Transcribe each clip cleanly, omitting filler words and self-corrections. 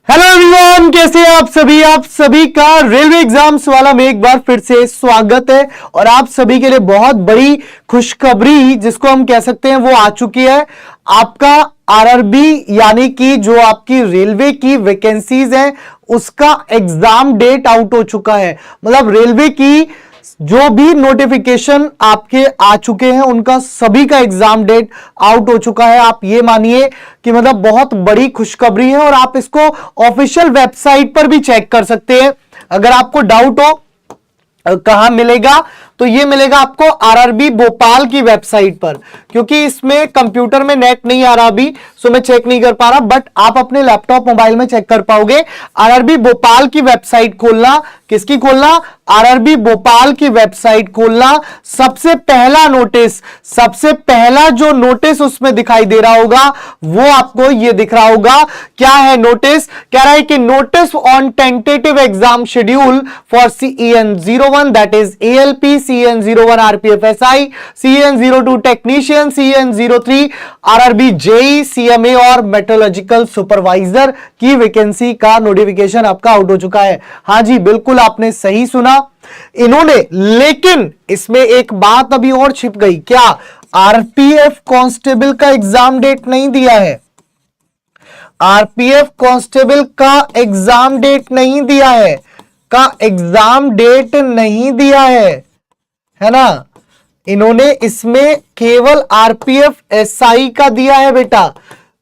Hello everyone, कैसे हैं आप सभी का रेलवे एग्जाम्स वाला में एक बार फिर से स्वागत है। और आप सभी के लिए बहुत बड़ी खुशखबरी जिसको हम कह सकते हैं वो आ चुकी है। आपका आरआरबी यानी कि जो आपकी रेलवे की वैकेंसीज है उसका एग्जाम डेट आउट हो चुका है। मतलब रेलवे की जो भी नोटिफिकेशन आपके आ चुके हैं उनका सभी का एग्जाम डेट आउट हो चुका है। आप ये मानिए कि मतलब बहुत बड़ी खुशखबरी है और आप इसको ऑफिशियल वेबसाइट पर भी चेक कर सकते हैं। अगर आपको डाउट हो कहां मिलेगा तो ये मिलेगा आपको आरआरबी भोपाल की वेबसाइट पर, क्योंकि इसमें कंप्यूटर में नेट नहीं आ रहा अभी, सो मैं चेक नहीं कर पा रहा, बट आप अपने लैपटॉप मोबाइल में चेक कर पाओगे। आरआरबी भोपाल की वेबसाइट खोलना, किसकी खोलना? आरआरबी भोपाल की वेबसाइट खोलना। सबसे पहला नोटिस, सबसे पहला जो नोटिस उसमें दिखाई दे रहा होगा वो आपको ये दिख रहा होगा। क्या है नोटिस? कह रहा है कि notice on tentative exam schedule for CEN01 that is ALP, CEN01 RPFSI, CEN02 technician, CEN03 RRB JE, CMA और मेट्रोलॉजिकल सुपरवाइजर की वैकेंसी का नोटिफिकेशन आपका आउट हो चुका है। हां जी, बिल्कुल आपने सही सुना इन्होंने, लेकिन इसमें एक बात अभी और छिप गई। क्या? आरपीएफ कांस्टेबल का एग्जाम डेट नहीं दिया है। आरपीएफ कांस्टेबल का एग्जाम डेट नहीं दिया है, का एग्जाम डेट नहीं दिया है ना। इन्होंने इसमें केवल आरपीएफ एसआई का दिया है बेटा,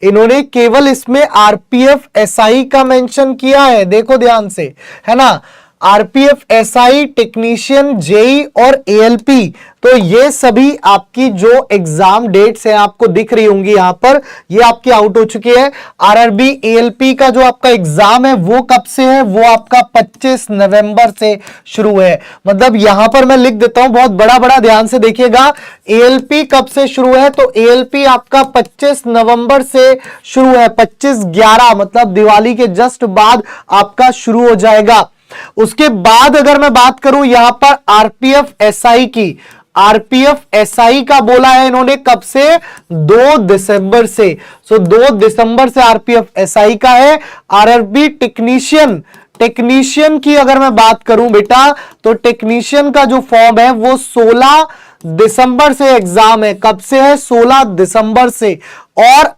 इन्होंने केवल इसमें आरपीएफ एसआई का मेंशन किया है। देखो ध्यान से, है ना। आरपीएफ एसआई, टेक्नीशियन, जेई और एएलपी, तो ये सभी आपकी जो एग्जाम डेट्स हैं आपको दिख रही होंगी यहां पर, ये आपकी आउट हो चुकी है। आरआरबी एएलपी का जो आपका एग्जाम है वो कब से है? वो आपका 25 नवंबर से शुरू है। मतलब यहां पर मैं लिख देता हूं, बहुत बड़ा बड़ा ध्यान से देखिएगा। एएलपी कब से शुरू है? तो एएलपी आपका 25 नवंबर से शुरू है। 25/11 मतलब दिवाली के जस्ट बाद आपका शुरू हो जाएगा। उसके बाद अगर मैं बात करूं यहां पर आरपीएफ एसआई की, आरपीएफ एसआई का बोला है इन्होंने कब से? 2 दिसंबर से। सो 2 दिसंबर से आरपीएफ एसआई का है। आरआरबी टेक्नीशियन, टेक्नीशियन की अगर मैं बात करूं बेटा तो टेक्नीशियन का जो फॉर्म है वो 16 दिसंबर से एग्जाम है। कब से है? 16 दिसंबर से। और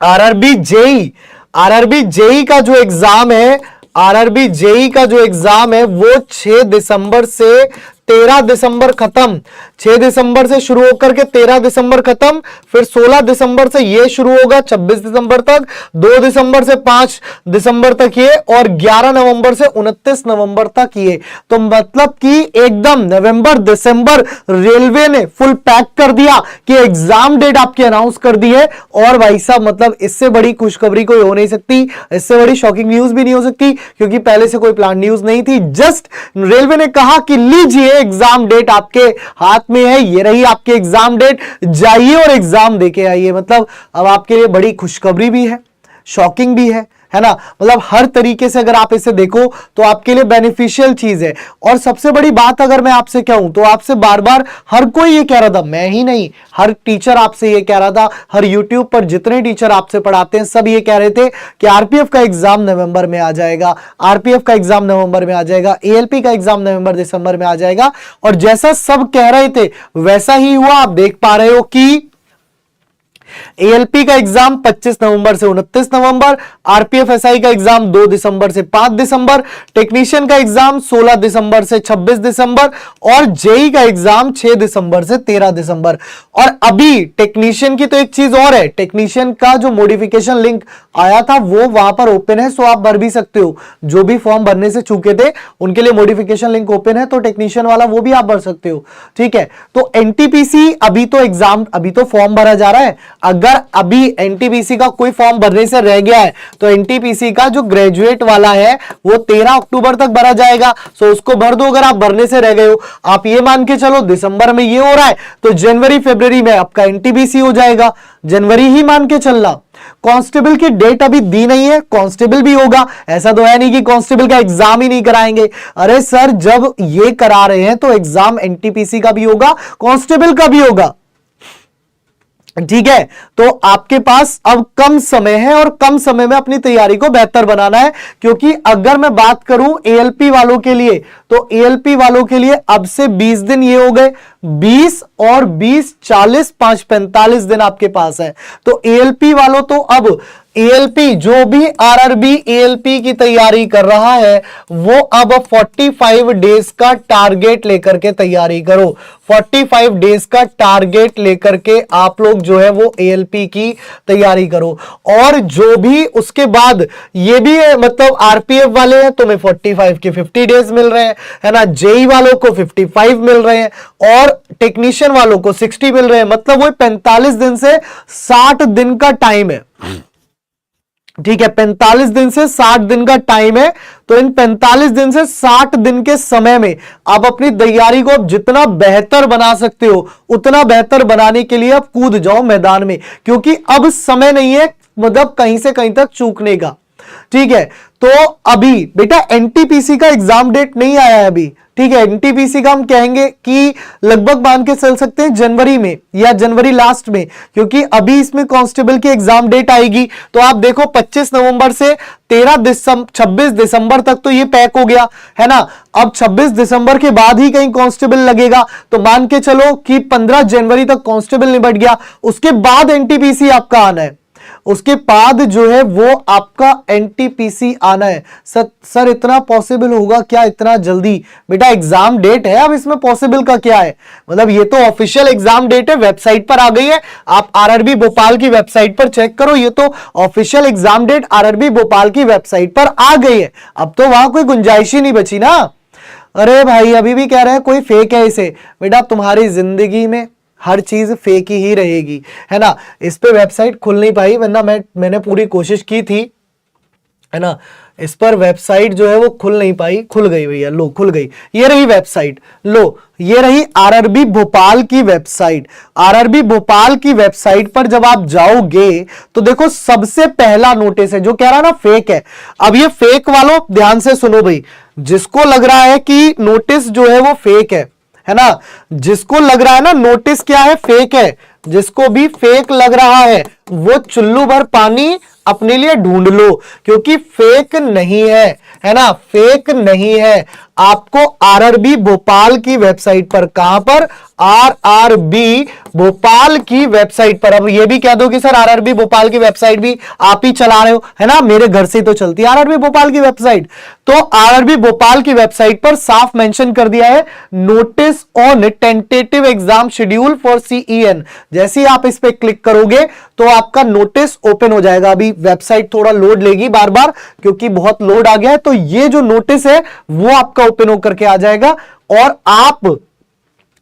आरआरबी जेई, आरआरबी जेई का जो एग्जाम है, आरआरबी जेई का जो एग्जाम है वो 6 दिसंबर से 13 दिसंबर खत्म। 6 दिसंबर से शुरू होकर के 13 दिसंबर खत्म, फिर 16 दिसंबर से ये शुरू होगा 26 दिसंबर तक, 2 दिसंबर से 5 दिसंबर तक ये, और 11 नवंबर से 29 नवंबर तक ये। तो मतलब कि एकदम नवंबर दिसंबर रेलवे ने फुल पैक कर दिया कि एग्जाम डेट आपकी अनाउंस कर दी है। और भाई साहब मतलब इससे बड़ी खुशखबरी कोई हो नहीं सकती, इससे बड़ी शॉकिंग न्यूज भी नहीं हो सकती, क्योंकि पहले से कोई प्लान न्यूज नहीं थी। जस्ट रेलवे ने कहा कि लीजिए एग्जाम डेट आपके हाथ में है, ये रही आपकी एग्जाम डेट, जाइए और एग्जाम देके आइए। मतलब अब आपके लिए बड़ी खुशखबरी भी है, शॉकिंग भी है ना। मतलब हर तरीके से अगर आप इसे देखो तो आपके लिए बेनिफिशियल चीज है। और सबसे बड़ी बात अगर मैं आपसे कहूं तो आपसे बार बार हर कोई ये कह रहा था, मैं ही नहीं, हर टीचर आपसे ये कह रहा था, हर यूट्यूब पर जितने टीचर आपसे पढ़ाते हैं सब ये कह रहे थे कि आरपीएफ का एग्जाम नवंबर में आ जाएगा, आरपीएफ का एग्जाम नवंबर में आ जाएगा, एएलपी का एग्जाम नवंबर दिसंबर में आ जाएगा। और जैसा सब कह रहे थे वैसा ही हुआ। आप देख पा रहे हो कि एएलपी का एग्जाम 25 नवंबर से 29 नवंबर, आरपीएफ एसआई का एग्जाम 2 दिसंबर से 5 दिसंबर, टेक्नीशियन का एग्जाम 16 दिसंबर से 26 दिसंबर, और जेई का एग्जाम 6 दिसंबर से 13 दिसंबर। और अभी टेक्नीशियन की तो एक चीज और है, टेक्नीशियन का जो मॉडिफिकेशन लिंक आया था वो वहां पर ओपन है, सो आप भर भी सकते हो। जो भी फॉर्म भरने से चूके थे उनके लिए मॉडिफिकेशन लिंक ओपन है, तो टेक्नीशियन वाला वो भी आप भर सकते हो। ठीक है, तो एनटीपीसी अभी तो एग्जाम, अभी तो फॉर्म भरा जा रहा है। अगर अभी एनटीपीसी का कोई फॉर्म भरने से रह गया है तो एनटीपीसी का जो ग्रेजुएट वाला है वो 13 अक्टूबर तक भरा जाएगा। सो उसको भर दो अगर आप भरने से रह गए हो। आप ये मान के चलो दिसंबर में ये हो रहा है तो जनवरी फरवरी में आपका एनटीपीसी हो जाएगा, जनवरी ही मान के चलना। कांस्टेबल की डेट अभी दी नहीं है, कांस्टेबल भी होगा, ऐसा तो है नहीं कि कांस्टेबल का एग्जाम ही नहीं कराएंगे। अरे सर जब ये करा रहे हैं तो एग्जाम एनटीपीसी का भी होगा, कांस्टेबल का भी होगा। ठीक है, तो आपके पास अब कम समय है और कम समय में अपनी तैयारी को बेहतर बनाना है। क्योंकि अगर मैं बात करूं एएलपी वालों के लिए, तो एएलपी वालों के लिए अब से 20 दिन ये हो गए, 20 और 20 40 5 45 दिन आपके पास है। तो एएलपी वालों तो अब एएलपी जो भी आरआरबी एएलपी की तैयारी कर रहा है वो अब 45 डेज का टारगेट लेकर के तैयारी करो। 45 डेज का टारगेट लेकर के आप लोग जो है वो एएलपी की तैयारी करो। और जो भी उसके बाद ये भी है, मतलब आरपीएफ वाले हैं तुम्हें 45 के 50 डेज मिल रहे हैं, है ना, जेई वालों को 55 मिल रहे हैं और टेक्नीशियन वालों को 60 मिल रहे हैं। मतलब वो 45 दिन से 60 दिन का टाइम है। ठीक है, 45 दिन से 60 दिन का टाइम है। तो इन 45 दिन से 60 दिन के समय में आप अपनी तैयारी को जितना बेहतर बना सकते हो उतना बेहतर बनाने के लिए आप कूद जाओ मैदान में, क्योंकि अब समय नहीं है मतलब कहीं से कहीं तक चूकने का। ठीक है, तो अभी बेटा एनटीपीसी का एग्जाम डेट नहीं आया है अभी। ठीक है, एनटीपीसी का हम कहेंगे कि लगभग मान के चल सकते हैं जनवरी में या जनवरी लास्ट में, क्योंकि अभी इसमें कांस्टेबल की एग्जाम डेट आएगी। तो आप देखो 25 नवंबर से 26 दिसंबर तक तो ये पैक हो गया है ना। अब 26 दिसंबर के बाद ही कहीं कांस्टेबल लगेगा, तो मान के चलो कि 15 जनवरी तक कांस्टेबल निपट गया, उसके बाद एनटीपीसी आपका आना है, उसके बाद जो है वो आपका एनटीपीसी आना है। सर इतना पॉसिबल होगा क्या इतना जल्दी? बेटा एग्जाम डेट है, अब इसमें पॉसिबल का क्या है? मतलब ये तो ऑफिशियल एग्जाम डेट है, वेबसाइट पर आ गई है। आप आरआरबी भोपाल की वेबसाइट पर चेक करो, ये तो official exam date RRB Bhopal की वेबसाइट पर आ गई है। अब तो वहां कोई गुंजाइश ही नहीं बची ना। अरे भाई अभी भी कह रहे हैं कोई फेक है इसे। बेटा तुम्हारी जिंदगी में हर चीज फेक ही रहेगी, है ना। इस पे वेबसाइट खुल नहीं पाई, वरना मैंने पूरी कोशिश की थी, है ना। इस पर वेबसाइट जो है वो खुल नहीं पाई, खुल गई भैया, लो खुल गई, ये रही वेबसाइट, लो ये रही आरआरबी भोपाल की वेबसाइट। आरआरबी भोपाल की वेबसाइट पर जब आप जाओगे तो देखो सबसे पहला नोटिस है जो कह रहा है ना फेक है। अब ये फेक वालों ध्यान से सुनो भाई, जिसको लग रहा है कि नोटिस जो है वो फेक है ना, जिसको लग रहा है ना नोटिस क्या है फेक है, जिसको भी फेक लग रहा है वो चुल्लू भर पानी अपने लिए ढूंढ लो, क्योंकि फेक नहीं है ना, फेक नहीं है। आपको आरआरबी भोपाल की वेबसाइट पर, कहां पर? आरआरबी भोपाल की वेबसाइट पर। अब ये भी कह दो कि सर आरआरबी भोपाल की वेबसाइट भी आप ही चला रहे हो, है ना, मेरे घर से तो चलती है आरआरबी भोपाल की वेबसाइट। तो आरआरबी भोपाल की वेबसाइट पर साफ मेंशन कर दिया है notice on tentative exam schedule for CEN. जैसे ही आप इस पे क्लिक करोगे तो आपका नोटिस ओपन हो जाएगा। अभी वेबसाइट थोड़ा लोड लेगी बार बार क्योंकि बहुत लोड आ गया है। तो ये जो नोटिस है वो आपका ओपन होकर के आ जाएगा और आप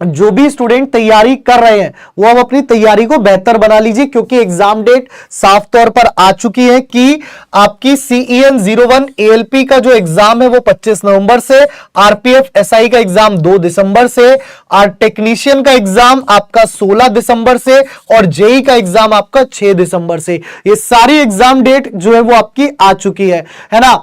जो भी स्टूडेंट तैयारी कर रहे हैं वो अब अपनी तैयारी को बेहतर बना लीजिए, क्योंकि एग्जाम डेट साफ तौर पर आ चुकी है कि आपकी सीईएन 01 एएलपी का जो एग्जाम है वो 25 नवंबर से, आरपीएफ एसआई का एग्जाम 2 दिसंबर से, टेक्नीशियन का एग्जाम आपका 16 दिसंबर से और जेई का एग्जाम आपका 6 दिसंबर से। ये सारी एग्जाम डेट जो है वो आपकी आ चुकी है ना।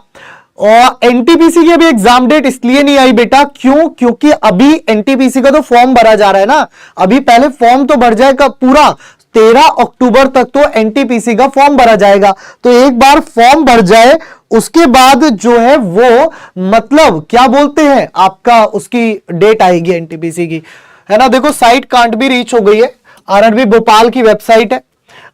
और एनटीपीसी की अभी एग्जाम डेट इसलिए नहीं आई बेटा, क्यों? क्योंकि अभी एनटीपीसी का तो फॉर्म भरा जा रहा है ना, अभी पहले फॉर्म तो भर जाएगा पूरा 13 अक्टूबर तक तो एनटीपीसी का फॉर्म भरा जाएगा। तो एक बार फॉर्म भर जाए उसके बाद जो है वो मतलब क्या बोलते हैं आपका उसकी डेट आएगी एनटीपीसी की, है ना। देखो साइट कांट भी रीच हो गई है, आरआरबी भोपाल की वेबसाइट है।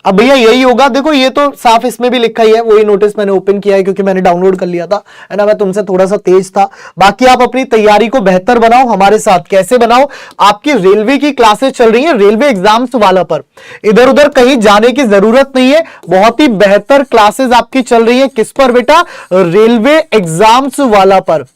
अब भैया यही होगा, देखो ये तो साफ इसमें भी लिखा ही है, वही नोटिस मैंने ओपन किया है क्योंकि मैंने डाउनलोड कर लिया था, है ना, मैं तुमसे थोड़ा सा तेज था। बाकी आप अपनी तैयारी को बेहतर बनाओ हमारे साथ। कैसे बनाओ? आपकी रेलवे की क्लासेस चल रही है, रेलवे एग्जाम्स वाला पर, इधर उधर कहीं जाने की जरूरत नहीं है, बहुत ही बेहतर क्लासेस आपकी चल रही है। किस पर बेटा? रेलवे एग्जाम्स वाला पर।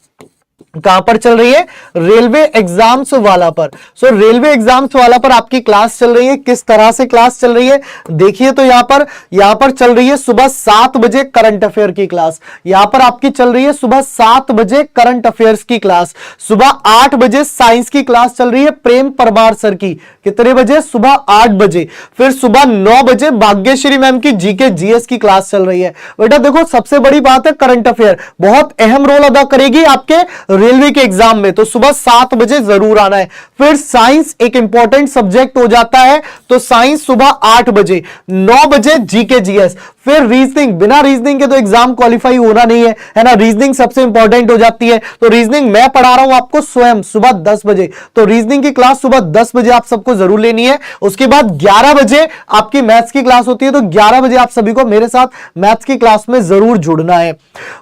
कहां पर चल रही है? रेलवे एग्जाम्स वाला पर। सो रेलवे एग्जाम्स वाला पर आपकी क्लास चल रही है। किस तरह से क्लास चल रही है देखिए, तो यहां पर चल रही है सुबह 7 बजे करंट अफेयर की क्लास। यहां पर आपकी चल रही है सुबह 7 बजे करंट अफेयर्स की क्लास। सुबह 8 बजे साइंस की क्लास चल रही है प्रेम परमार सर की। कितने बजे? सुबह 8 बजे। फिर सुबह 9 बजे भाग्यश्री मैम की जीके जीएस की क्लास चल रही है। बेटा देखो सबसे बड़ी बात है करंट अफेयर बहुत अहम रोल अदा करेगी आपके रेलवे के एग्जाम में, तो सुबह 7 बजे जरूर आना है। फिर साइंस एक इंपॉर्टेंट सब्जेक्ट हो जाता है, तो साइंस सुबह 8 बजे, 9 बजे जीके जीएस। फिर रीजनिंग, बिना रीजनिंग के तो एग्जाम क्वालिफाई होना नहीं है ना, रीजनिंग सबसे इंपॉर्टेंट हो जाती है। तो रीजनिंग मैं पढ़ा रहा हूं आपको स्वयं सुबह 10 बजे, तो रीजनिंग की क्लास सुबह 10 बजे आप सबको जरूर लेनी है। उसके बाद 11 बजे आपकी मैथ्स की क्लास होती है, तो 11 बजे आप सभी को मेरे साथ मैथ्स की क्लास में जरूर जुड़ना है।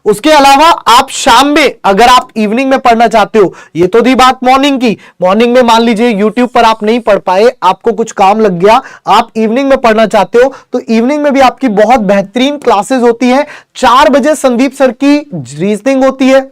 उसके अलावा आप शाम में अगर आप इवनिंग में पढ़ना चाहते हो, ये तो थी बात मॉर्निंग की, मॉर्निंग में मान लीजिए यूट्यूब पर आप नहीं पढ़ पाए, आपको कुछ काम लग गया, आप इवनिंग में पढ़ना चाहते हो, तो इवनिंग में भी आपकी बहुत बेहतरीन क्लासेस होती है। 4 बजे संदीप सर की रीजनिंग होती है,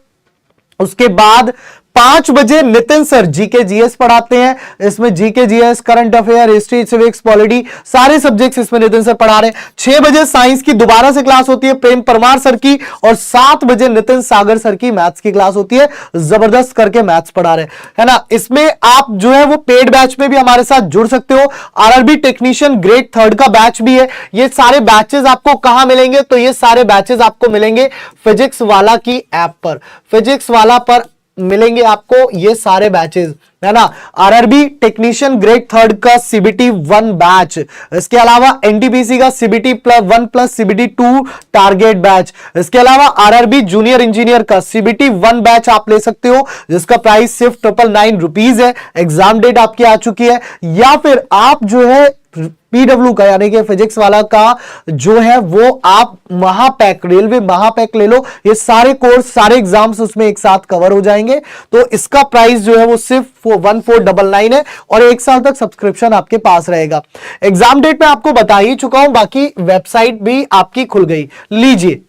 उसके बाद 5 बजे नितिन सर जीके जीएस पढ़ाते हैं। इसमें GK GS, current affair, history, civics, polity सारे सब्जेक्ट्स इसमें नितिन सर पढ़ा रहे हैं। 6 बजे साइंस की दोबारा से क्लास होती है प्रेम परमार सर की, और 7 बजे नितिन सागर सर की मैथ्स की क्लास होती है, जबरदस्त करके मैथ्स पढ़ा रहे हैं, है ना। इसमें आप जो है वो पेड बैच में भी हमारे साथ जुड़ सकते हो। आरआरबी टेक्नीशियन ग्रेड 3 का बैच भी है। ये सारे बैचेस आपको कहां मिलेंगे? तो ये सारे बैचेस आपको मिलेंगे फिजिक्स वाला की ऐप पर, फिजिक्स वाला पर मिलेंगे आपको ये सारे बैचेस, है ना। आरआरबी टेक्नीशियन ग्रेड 3 का सीबीटी 1 बैच, इसके अलावा एनटीपीसी का CBT +1 plus CBT 2 target batch, इसके अलावा आरआरबी जूनियर इंजीनियर का सीबीटी 1 बैच आप ले सकते हो, जिसका प्राइस सिर्फ 999 रुपीज है। एग्जाम डेट आपकी आ चुकी है। या फिर आप जो है पीडब्ल्यू का यानी कि फिजिक्स वाला का जो है वो आप महापैक, रेलवे महापैक ले लो, ये सारे कोर्स सारे एग्जाम्स उसमें एक साथ कवर हो जाएंगे। तो इसका प्राइस जो है वो सिर्फ 1499 है, और 1 साल तक सब्सक्रिप्शन आपके पास रहेगा। एग्जाम डेट में आपको बता ही चुका हूं, बाकी वेबसाइट भी आपकी खुल गई, लीजिए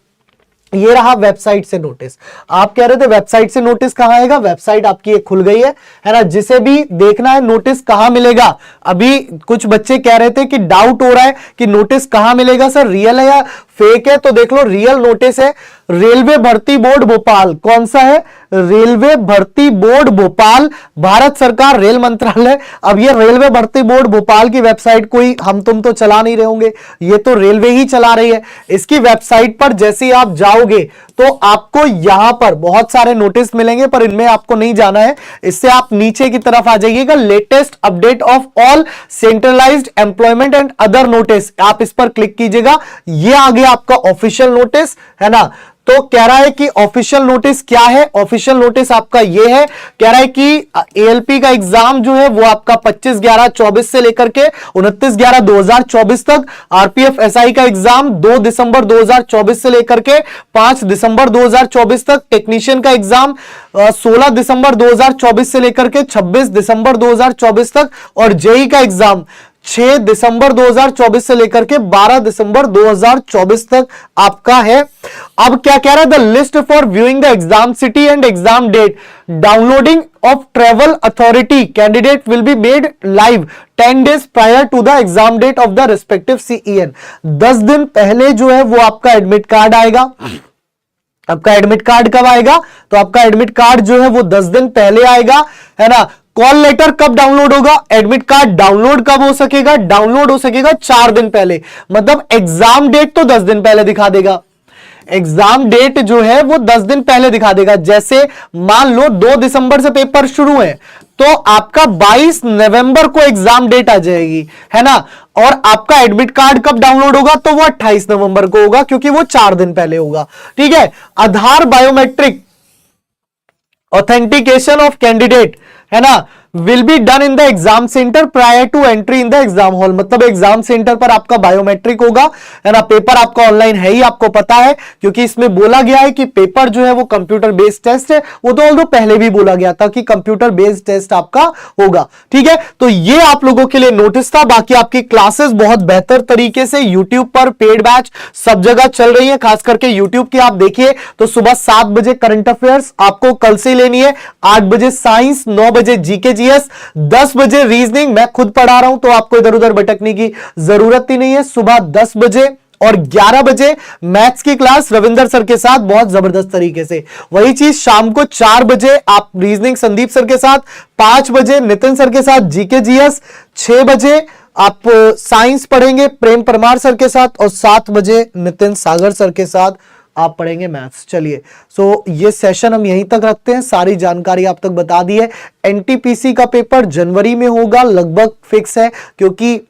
ये रहा वेबसाइट से नोटिस। आप कह रहे थे वेबसाइट से नोटिस कहां आएगा? वेबसाइट आपकी एक खुल गई है ना। जिसे भी देखना है नोटिस कहां मिलेगा, अभी कुछ बच्चे कह रहे थे कि डाउट हो रहा है कि नोटिस कहां मिलेगा सर, रियल है या फेक है? तो देख लो रियल नोटिस है, रेलवे भर्ती बोर्ड भोपाल। कौन सा है? रेलवे भर्ती बोर्ड भोपाल, भारत सरकार रेल मंत्रालय। अब ये रेलवे भर्ती बोर्ड भोपाल की वेबसाइट कोई हम तुम तो चला नहीं रहे होंगे, ये तो रेलवे ही चला रही है। इसकी वेबसाइट पर जैसे ही आप जाओगे तो आपको यहां पर बहुत सारे नोटिस मिलेंगे, पर इनमें आपको नहीं जाना है। इससे आप नीचे की तरफ आ जाइएगा, latest update of all centralised employment and other notice, आप इस पर क्लिक कीजिएगा। ये आ गया आपका ऑफिशियल नोटिस, है ना। तो कह रहा है कि ऑफिशियल नोटिस क्या है? ऑफिशियल नोटिस आपका ये है, कह रहा है कि एएलपी का एग्जाम जो है वो आपका 25/11/24 से लेकर के 29/11/2024 तक, आरपीएफ एसआई का एग्जाम 2 दिसंबर 2024 से लेकर के 5 दिसंबर 2024 तक, टेक्नीशियन का एग्जाम 16 दिसंबर 2024 से लेकर के 26 दिसंबर 2024 तक, और जेई का एग्जाम 6 दिसंबर 2024 से लेकर के 12 दिसंबर 2024 तक आपका है। अब क्या कह रहा है? The list for viewing the exam city and exam date, downloading of travel authority candidate will be made live 10 days prior to the exam date of the respective CEN. 10 दिन पहले जो है वो आपका एडमिट कार्ड आएगा। आपका admit card कब आएगा? तो आपका एडमिट कार्ड जो है वो 10 दिन पहले आएगा, है ना। कॉल लेटर कब डाउनलोड होगा? एडमिट कार्ड डाउनलोड कब हो सकेगा? डाउनलोड हो सकेगा 4 दिन पहले, मतलब एग्जाम डेट तो 10 दिन पहले दिखा देगा। एग्जाम डेट जो है वो 10 दिन पहले दिखा देगा। जैसे मान लो 2 दिसंबर से पेपर शुरू है, तो आपका 22 नवंबर को एग्जाम डेट आ जाएगी, है ना। और आपका एडमिट कार्ड कब डाउनलोड होगा? तो वो 28 नवंबर को होगा, क्योंकि वो 4 दिन पहले होगा, ठीक है। Aadhaar biometric authentication of candidate, है ना, will be done in the exam centre prior to entry in the exam hall. मतलब एग्जाम सेंटर पर आपका बायोमेट्रिक होगा, है ना। पेपर आपका ऑनलाइन है ही, आपको पता है, क्योंकि इसमें बोला गया है कि पेपर जो है वो कंप्यूटर बेस्ड टेस्ट है। वो तो ऑल्दो पहले भी बोला गया था कि कंप्यूटर बेस्ड टेस्ट आपका होगा, ठीक है। तो ये आप लोगों के लिए नोटिस था। बाकी आपकी क्लासेस बहुत बेहतर तरीके से यूट्यूब पर पेड बैच सब जगह चल रही है, खास करके यूट्यूब की आप देखिए तो सुबह 7 बजे करंट अफेयर्स आपको कल से लेनी है, 8 बजे साइंस, 9 बजे जीके 10 बजे रीजनिंग मैं खुद पढ़ा रहा हूं, तो आपको इधर उधर भटकने की जरूरत ही नहीं है। सुबह 10 बजे और 11 बजे मैथ्स की क्लास रविंदर सर के साथ बहुत जबरदस्त तरीके से। वही चीज शाम को 4 बजे आप रीजनिंग संदीप सर के साथ, 5 बजे नितिन सर के साथ जीके जीएस, 6 बजे आप साइंस पढ़ेंगे प्रेम परमार सर के साथ, और 7 बजे नितिन सागर सर के साथ आप पढ़ेंगे मैथ्स। चलिए, सो ये सेशन हम यहीं तक रखते हैं, सारी जानकारी आप तक बता दी है। एनटीपीसी का पेपर जनवरी में होगा, लगभग फिक्स है, क्योंकि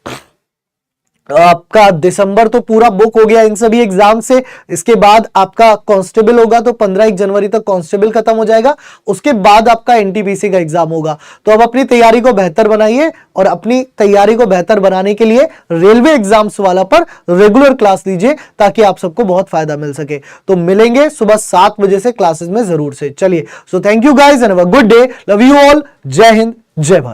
आपका दिसंबर तो पूरा बुक हो गया इन सभी एग्जाम से। इसके बाद आपका कांस्टेबल होगा, तो 15-1 जनवरी तक कांस्टेबल खत्म हो जाएगा, उसके बाद आपका एनटीपीसी का एग्जाम होगा। तो अब अपनी तैयारी को बेहतर बनाइए, और अपनी तैयारी को बेहतर बनाने के लिए रेलवे एग्जाम्स वाला पर रेगुलर क्लास लीजिए, ताकि आप सबको बहुत फायदा मिल सके। तो मिलेंगे सुबह 7 बजे से क्लासेस में जरूर से। चलिए, so thank you guys and have a good day, love you all, जय हिंद, जय भारत।